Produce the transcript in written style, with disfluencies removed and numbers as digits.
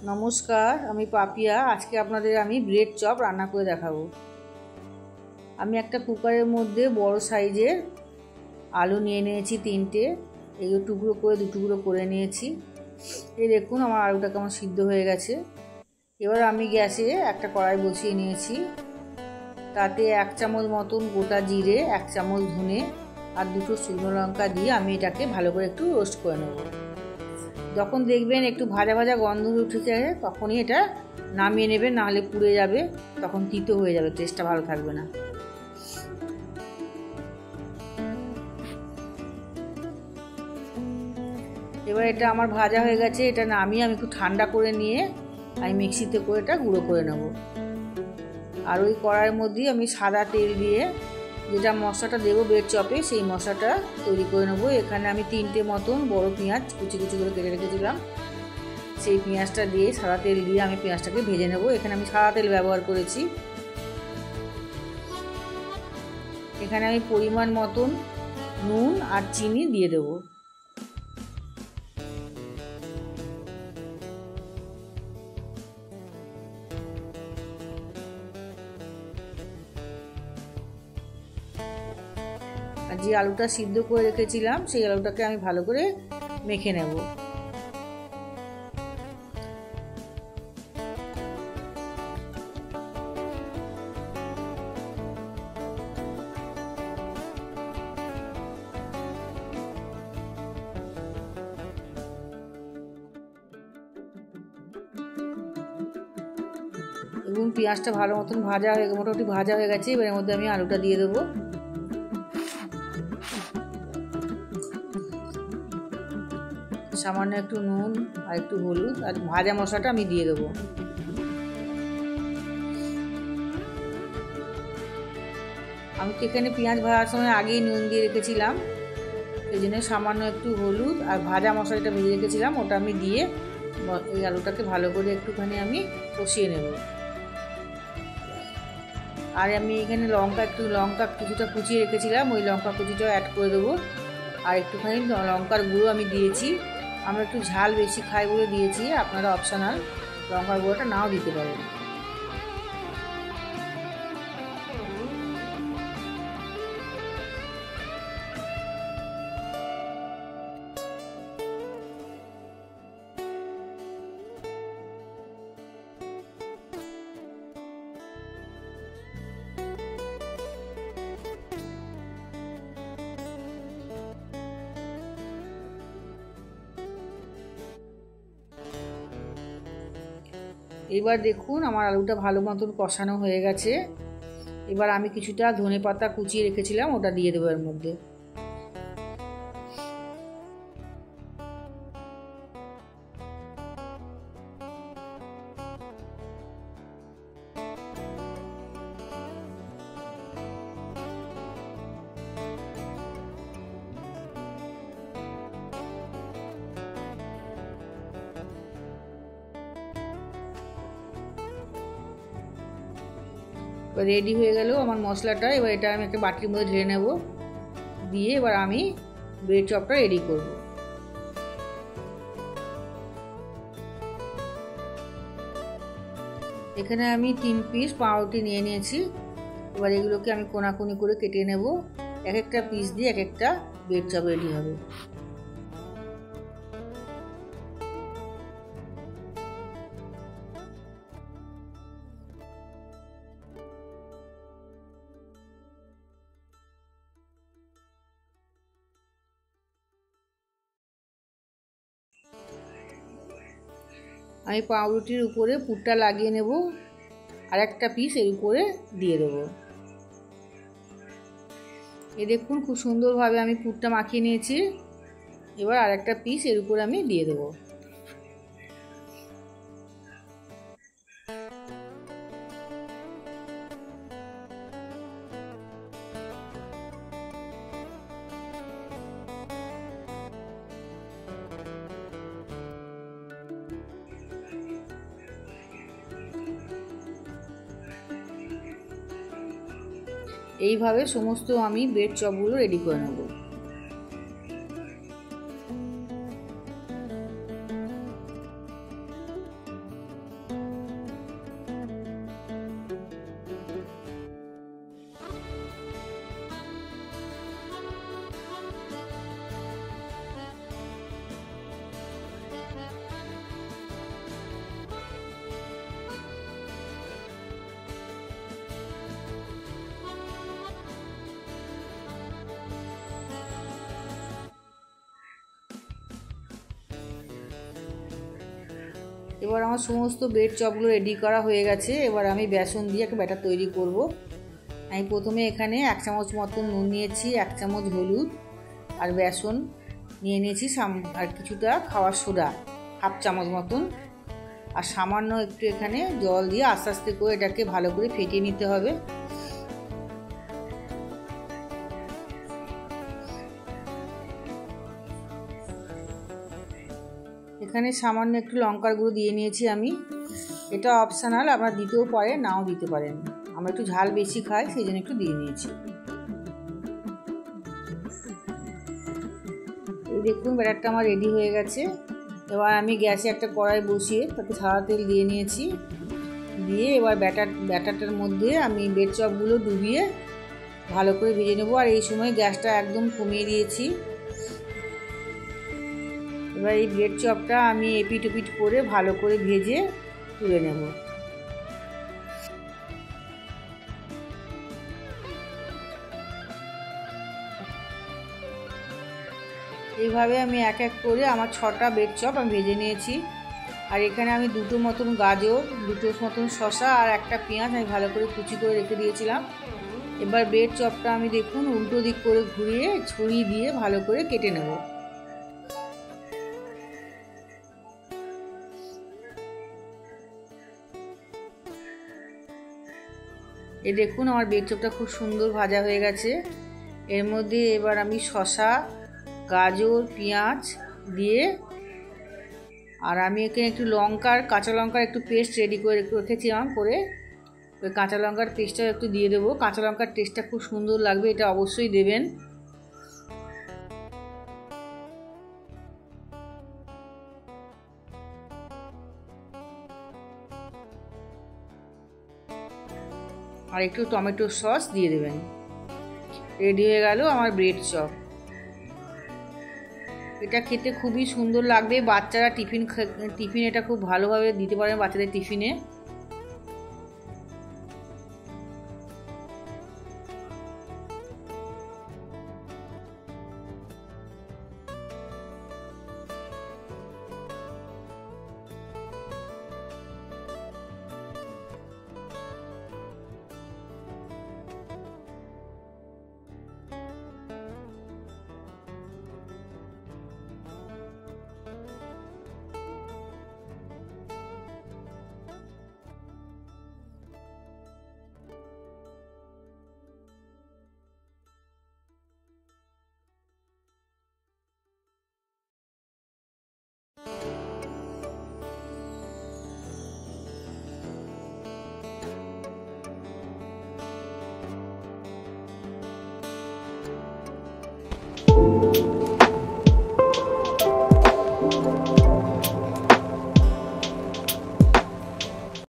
নমস্কার, আমি পাপিয়া। আজকে আপনাদের আমি ব্রেড চপ রান্না করে দেখাবো। আমি একটা কুকারের মধ্যে বড় সাইজের আলু নিয়ে নিয়েছি 3টে। এগুলো টুকরো করে 2 টুকরো করে নিয়েছি। এই দেখুন আমার আলুটা কেমন সিদ্ধ হয়ে গেছে। এবার আমি গ্যাসে একটা কড়াই বসিয়ে নিয়েছি। তাতে 1 চামচ মতন গোটা জিরে, 1 চামচ ধনে আর 2টো শুকনো লঙ্কা দিয়ে আমি এটাকে ভালো করে একটু রোস্ট করে নেব। যখন দেখবেন একটু ভাজা ভাজা গন্ধ উঠেছে তখনই এটা নামিয়ে নেবেন, নাহলে পুড়ে যাবে, তখন তিতো হয়ে যাবে, টেস্টটা ভালো থাকবে না। এবার এটা আমার ভাজা হয়ে গেছে। এটা নামিয়ে আমি একটু ঠান্ডা করে নিয়ে আমি মিক্সিতে করে এটা গুঁড়ো করে নেব। আর ওই কড়াইয়ের মধ্যেই আমি সাদা তেল দিয়ে যেটা মশলাটা দেবো ব্রেড চপে, সেই মশলাটা তৈরি করে নেবো। এখানে আমি 3টে মতন বড় পেঁয়াজ কুচি কুচি করে কেটে রেখেছিলাম। সেই পেঁয়াজটা দিয়ে সাদা তেল দিয়ে আমি পেঁয়াজটাকে ভেজে নেব। এখানে আমি সাদা তেল ব্যবহার করেছি। এখানে আমি পরিমাণ মতন নুন আর চিনি দিয়ে দেবো। আর যে আলুটা সিদ্ধ করে রেখেছিলাম সেই আলুটাকে আমি ভালো করে মেখে নেব। এবং পেঁয়াজটা ভালো মতন মোটামুটি ভাজা হয়ে গেছে। এবার এর মধ্যে আমি আলুটা দিয়ে দেবো। সামান্য একটু নুন আর একটু হলুদ আর ভাজা মশলাটা আমি দিয়ে দেবো। আমি তো এখানে পেঁয়াজ ভাজার সময় আগেই নুন দিয়ে রেখেছিলাম, সেই জন্য সামান্য একটু হলুদ আর ভাজা মশলাটা ভেজে রেখেছিলাম ওটা আমি দিয়ে এই আলুটাকে ভালো করে একটুখানি আমি কষিয়ে নেব। আর আমি এখানে লঙ্কা কিছুটা কুচিয়ে রেখেছিলাম, ওই লঙ্কা কুচিটাও অ্যাড করে দেবো। আর একটুখানি লঙ্কার গুঁড়ো আমি দিয়েছি। আমরা একটু ঝাল বেশি খাই বলে দিয়েছি, আপনারা অপশনাল লঙ্কার গুঁড়োটা নাও দিতে পারেন। এবার দেখুন আমার আলুটা ভালো মতন কষানো হয়ে গেছে। এবার আমি কিছুটা ধনেপাতা কুচিয়ে রেখেছিলাম ওটা দিয়ে দেবো এর মধ্যে। এবার রেডি হয়ে গেল আমার মশলাটা। এবার এটা আমি একটা বাটির মধ্যে ঢেলে নেব, দিয়ে এবার আমি ব্রেড চপটা রেডি করব। এখানে আমি 3 পিস পাউরুটি নিয়ে নিয়েছি। এবার এগুলোকে আমি কোনাকুনি করে কেটে নেব। এক একটা পিস দিয়ে এক একটা ব্রেড চপ রেডি হবে। আমি পাউরুটির উপরে পুরটা লাগিয়ে নেব, আর একটা পিস এর উপরে দিয়ে দেবো। এই দেখুন খুব সুন্দরভাবে আমি পুরটা মাখিয়ে নিয়েছি। এবার আর একটা পিস এর উপরে আমি দিয়ে দেবো। এইভাবে সমস্ত আমি ব্রেড চপগুলো রেডি করে নেব। এবার আমার সমস্ত ব্রেড চপগুলো রেডি করা হয়ে গেছে। এবার আমি বেসন দিয়ে একটা ব্যাটার তৈরি করব। আমি প্রথমে এখানে 1 চামচ মতন নুন নিয়েছি, 1 চামচ হলুদ আর বেসন নিয়ে নিয়েছি, আর কিছুটা খাওয়ার সোডা 1/2 চামচ মতন, আর সামান্য একটু এখানে জল দিয়ে আস্তে আস্তে করে এটাকে ভালো করে ফেটিয়ে নিতে হবে। এখানে সামান্য একটু লঙ্কার গুঁড়ো দিয়ে নিয়েছি আমি। এটা অপশনাল, আপনারা দিতেও পারেন, নাও দিতে পারেন। আমরা একটু ঝাল বেশি খাই, সেই জন্য একটু দিয়ে নিয়েছি। এই দেখুন ব্যাটারটা আমার রেডি হয়ে গেছে। এবার আমি গ্যাসে একটা কড়াই বসিয়ে তাতে সাদা তেল দিয়ে নিয়েছি। দিয়ে এবার ব্যাটারটার মধ্যে আমি ব্রেড চপগুলো ডুবিয়ে ভালো করে ভেজে নেবো। আর এই সময় গ্যাসটা একদম কমিয়ে দিয়েছি। এবার এই ব্রেড চপটা আমি এপিট ওপিট করে ভালো করে ভেজে তুলে নেব। এইভাবে আমি এক এক করে আমার 6টা ব্রেড চপ আমি ভেজে নিয়েছি। আর এখানে আমি 2টো মতন গাজর, 2টো মতন শসা আর একটা পেঁয়াজ আমি ভালো করে কুচি করে রেখে দিয়েছিলাম। এবার ব্রেড চপটা আমি দেখুন উল্টো দিক করে ঘুরিয়ে ছুরি দিয়ে ভালো করে কেটে নেব। এই দেখুন আমার ব্রেড চপটা খুব সুন্দর ভাজা হয়ে গেছে। এর মধ্যে এবার আমি শসা, গাজর, পেঁয়াজ দিয়ে, আর আমি এখানে একটু কাঁচা লঙ্কার একটু পেস্ট রেডি করে রেখেছিলাম করে, ওই কাঁচা লঙ্কার পেস্টটা একটু দিয়ে দেবো। কাঁচা লঙ্কার টেস্টটা খুব সুন্দর লাগবে, এটা অবশ্যই দেবেন। আর একটু টমেটো সস দিয়ে দেবেন। রেডি হয়ে গেল আমার ব্রেড চপ। এটা খেতে খুবই সুন্দর লাগবে। বাচ্চারা টিফিন এটা খুব ভালোভাবে দিতে পারেন বাচ্চাদের টিফিনে।